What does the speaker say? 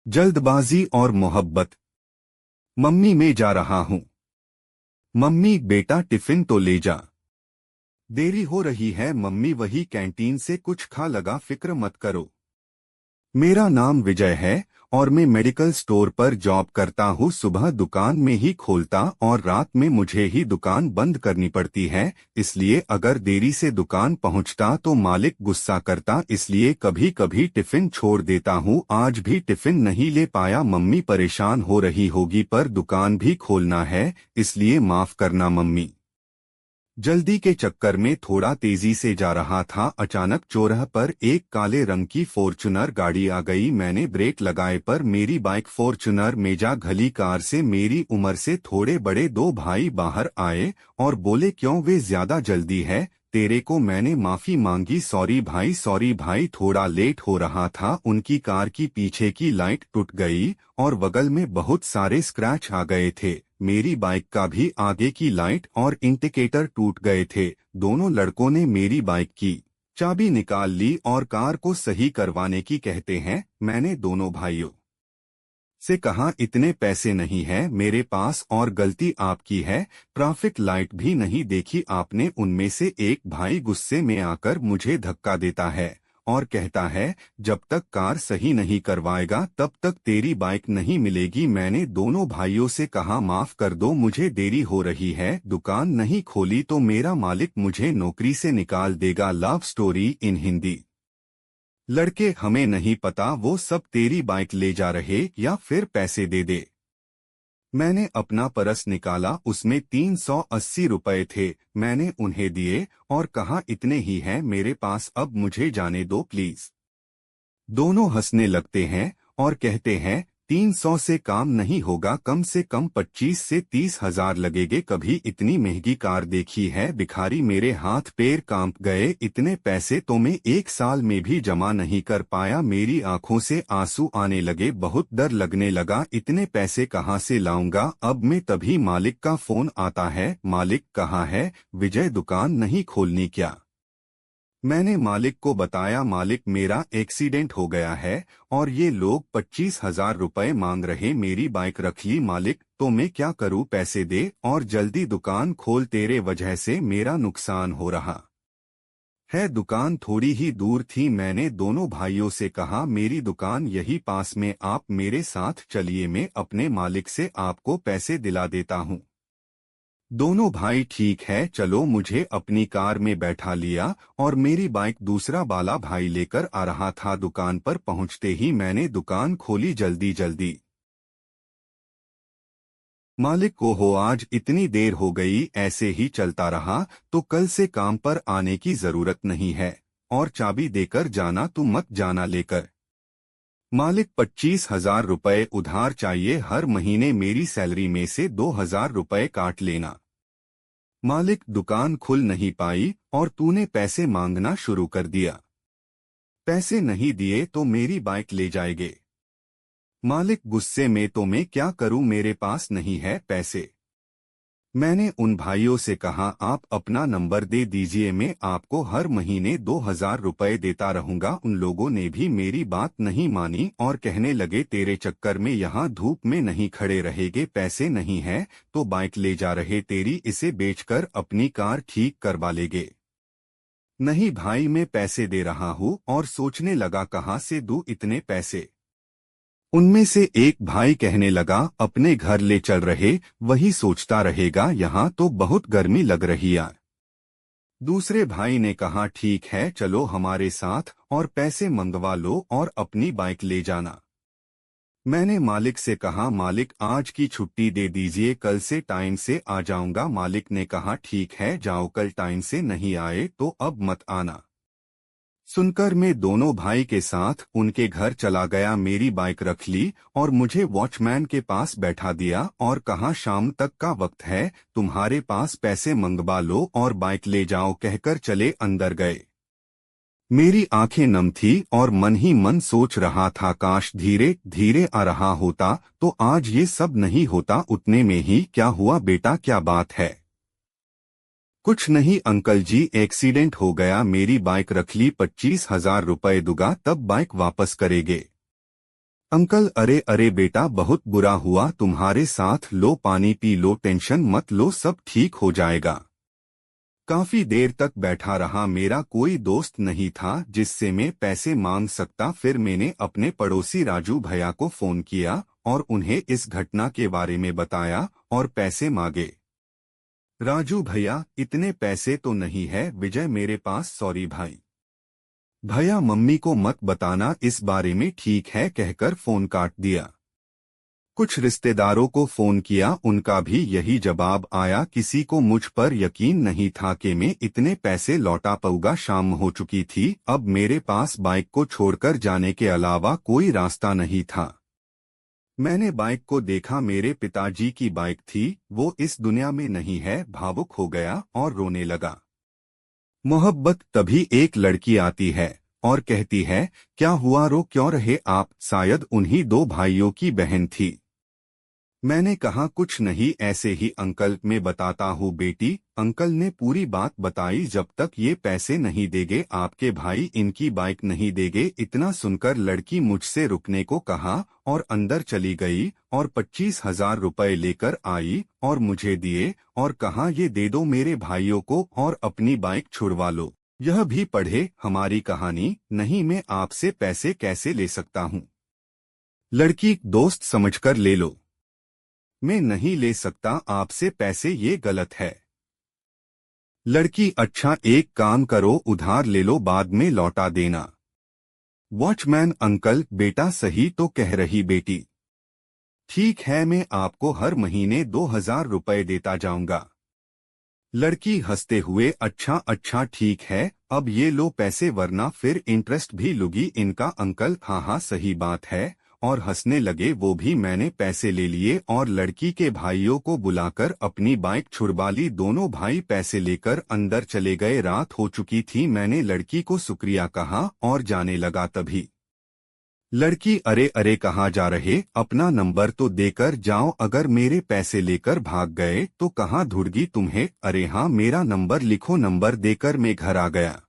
जल्दबाजी और मोहब्बत। मम्मी मैं जा रहा हूँ। मम्मी बेटा टिफिन तो ले जा। देरी हो रही है मम्मी, वही कैंटीन से कुछ खा लगा, फिक्र मत करो। मेरा नाम विजय है और मैं मेडिकल स्टोर पर जॉब करता हूँ। सुबह दुकान में ही खोलता और रात में मुझे ही दुकान बंद करनी पड़ती है। इसलिए अगर देरी से दुकान पहुँचता तो मालिक गुस्सा करता, इसलिए कभी कभी टिफिन छोड़ देता हूँ। आज भी टिफिन नहीं ले पाया। मम्मी परेशान हो रही होगी पर दुकान भी खोलना है, इसलिए माफ करना मम्मी। जल्दी के चक्कर में थोड़ा तेजी से जा रहा था। अचानक चौराहे पर एक काले रंग की फॉर्च्यूनर गाड़ी आ गई। मैंने ब्रेक लगाए पर मेरी बाइक फॉर्च्यूनर में जा घली। कार से मेरी उम्र से थोड़े बड़े दो भाई बाहर आए और बोले, क्यों वे ज्यादा जल्दी है तेरे को? मैंने माफी मांगी, सॉरी भाई थोड़ा लेट हो रहा था। उनकी कार की पीछे की लाइट टूट गई और बगल में बहुत सारे स्क्रैच आ गए थे। मेरी बाइक का भी आगे की लाइट और इंडिकेटर टूट गए थे। दोनों लड़कों ने मेरी बाइक की चाबी निकाल ली और कार को सही करवाने की कहते हैं। मैंने दोनों भाइयों से कहा, इतने पैसे नहीं है मेरे पास और गलती आपकी है, ट्रैफिक लाइट भी नहीं देखी आपने। उनमें से एक भाई गुस्से में आकर मुझे धक्का देता है और कहता है, जब तक कार सही नहीं करवाएगा तब तक तेरी बाइक नहीं मिलेगी। मैंने दोनों भाइयों से कहा, माफ कर दो मुझे देरी हो रही है, दुकान नहीं खोली तो मेरा मालिक मुझे नौकरी से निकाल देगा। Love story in Hindi. लड़के, हमें नहीं पता वो सब तेरी बाइक ले जा रहे या फिर पैसे दे दे। मैंने अपना पर्स निकाला, उसमें 380 रुपए थे। मैंने उन्हें दिए और कहा, इतने ही हैं मेरे पास, अब मुझे जाने दो प्लीज। दोनों हंसने लगते हैं और कहते हैं, 300 से काम नहीं होगा, कम से कम 25 से 30 हजार लगेंगे। कभी इतनी महंगी कार देखी है भिखारी? मेरे हाथ पैर कांप गए। इतने पैसे तो मैं एक साल में भी जमा नहीं कर पाया। मेरी आंखों से आंसू आने लगे, बहुत डर लगने लगा। इतने पैसे कहाँ से लाऊंगा अब मैं? तभी मालिक का फोन आता है। मालिक कहाँ है? विजय दुकान नहीं खोलनी क्या? मैंने मालिक को बताया, मालिक मेरा एक्सीडेंट हो गया है और ये लोग 25 हजार रुपए मांग रहे। मेरी बाइक रख ली। मालिक, तो मैं क्या करूं? पैसे दे और जल्दी दुकान खोल, तेरे वजह से मेरा नुकसान हो रहा है। दुकान थोड़ी ही दूर थी। मैंने दोनों भाइयों से कहा, मेरी दुकान यही पास में, आप मेरे साथ चलिए, मैं अपने मालिक से आपको पैसे दिला देता हूं। दोनों भाई ठीक है चलो, मुझे अपनी कार में बैठा लिया और मेरी बाइक दूसरा बाला भाई लेकर आ रहा था। दुकान पर पहुंचते ही मैंने दुकान खोली जल्दी जल्दी। मालिक को हो, आज इतनी देर हो गई, ऐसे ही चलता रहा तो कल से काम पर आने की जरूरत नहीं है और चाबी देकर जाना, तू मत जाना लेकर। मालिक, 25 हजार रुपए उधार चाहिए, हर महीने मेरी सैलरी में से 2 हजार रुपए काट लेना। मालिक, दुकान खुल नहीं पाई और तूने पैसे मांगना शुरू कर दिया। पैसे नहीं दिए तो मेरी बाइक ले जाएंगे। मालिक गुस्से में, तो मैं क्या करूं, मेरे पास नहीं है पैसे। मैंने उन भाइयों से कहा, आप अपना नंबर दे दीजिए, मैं आपको हर महीने 2 हजार रुपए देता रहूंगा। उन लोगों ने भी मेरी बात नहीं मानी और कहने लगे, तेरे चक्कर में यहाँ धूप में नहीं खड़े रहेंगे, पैसे नहीं है तो बाइक ले जा रहे तेरी, इसे बेचकर अपनी कार ठीक करवा लेंगे। नहीं भाई, मैं पैसे दे रहा हूँ। और सोचने लगा, कहाँ से दूं इतने पैसे। उनमें से एक भाई कहने लगा, अपने घर ले चल रहे, वही सोचता रहेगा, यहाँ तो बहुत गर्मी लग रही है। दूसरे भाई ने कहा, ठीक है चलो हमारे साथ और पैसे मंगवा लो और अपनी बाइक ले जाना। मैंने मालिक से कहा, मालिक आज की छुट्टी दे दीजिए, कल से टाइम से आ जाऊंगा। मालिक ने कहा, ठीक है जाओ, कल टाइम से नहीं आए तो अब मत आना। सुनकर मैं दोनों भाई के साथ उनके घर चला गया। मेरी बाइक रख ली और मुझे वॉचमैन के पास बैठा दिया और कहा, शाम तक का वक्त है, तुम्हारे पास पैसे मंगवा लो और बाइक ले जाओ, कहकर चले अंदर गए। मेरी आंखें नम थी और मन ही मन सोच रहा था, काश धीरे धीरे आ रहा होता तो आज ये सब नहीं होता। उतने में ही, क्या हुआ बेटा, क्या बात है? कुछ नहीं अंकल जी, एक्सीडेंट हो गया, मेरी बाइक रख ली, 25 हजार रुपए दूंगा तब बाइक वापस करेंगे। अंकल, अरे अरे बेटा, बहुत बुरा हुआ तुम्हारे साथ, लो पानी पी लो, टेंशन मत लो, सब ठीक हो जाएगा। काफी देर तक बैठा रहा। मेरा कोई दोस्त नहीं था जिससे मैं पैसे मांग सकता। फिर मैंने अपने पड़ोसी राजू भैया को फोन किया और उन्हें इस घटना के बारे में बताया और पैसे मांगे। राजू भैया, इतने पैसे तो नहीं है विजय मेरे पास, सॉरी भाई। भैया, मम्मी को मत बताना इस बारे में, ठीक है, कहकर फोन काट दिया। कुछ रिश्तेदारों को फोन किया, उनका भी यही जवाब आया। किसी को मुझ पर यकीन नहीं था कि मैं इतने पैसे लौटा पाऊंगा। शाम हो चुकी थी। अब मेरे पास बाइक को छोड़कर जाने के अलावा कोई रास्ता नहीं था। मैंने बाइक को देखा, मेरे पिताजी की बाइक थी। वो इस दुनिया में नहीं है। भावुक हो गया और रोने लगा। मोहब्बत, तभी एक लड़की आती है और कहती है, क्या हुआ, रो क्यों रहे आप? शायद उन्हीं दो भाइयों की बहन थी। मैंने कहा, कुछ नहीं, ऐसे ही अंकल, मैं बताता हूँ बेटी। अंकल ने पूरी बात बताई। जब तक ये पैसे नहीं देंगे आपके भाई इनकी बाइक नहीं देंगे। इतना सुनकर लड़की मुझसे रुकने को कहा और अंदर चली गई और 25,000 रुपए लेकर आई और मुझे दिए और कहा, ये दे दो मेरे भाइयों को और अपनी बाइक छुड़वा लो। यह भी पढ़े हमारी कहानी। नहीं, मैं आपसे पैसे कैसे ले सकता हूँ? लड़की, दोस्त समझकर ले लो। मैं नहीं ले सकता आपसे पैसे, ये गलत है। लड़की, अच्छा एक काम करो, उधार ले लो, बाद में लौटा देना। वॉचमैन, अंकल, बेटा सही तो कह रही बेटी। ठीक है, मैं आपको हर महीने 2,000 रुपए देता जाऊंगा। लड़की हंसते हुए, अच्छा अच्छा ठीक है, अब ये लो पैसे, वरना फिर इंटरेस्ट भी लूंगी इनका। अंकल, हाँ हाँ सही बात है, और हंसने लगे वो भी। मैंने पैसे ले लिए और लड़की के भाइयों को बुलाकर अपनी बाइक छुड़वा ली। दोनों भाई पैसे लेकर अंदर चले गए। रात हो चुकी थी। मैंने लड़की को शुक्रिया कहा और जाने लगा। तभी लड़की, अरे अरे कहाँ जा रहे? अपना नंबर तो देकर जाओ, अगर मेरे पैसे लेकर भाग गए तो कहाँ ढूंढगी तुम्हें? अरे हाँ, मेरा नंबर लिखो। नंबर देकर मैं घर आ गया।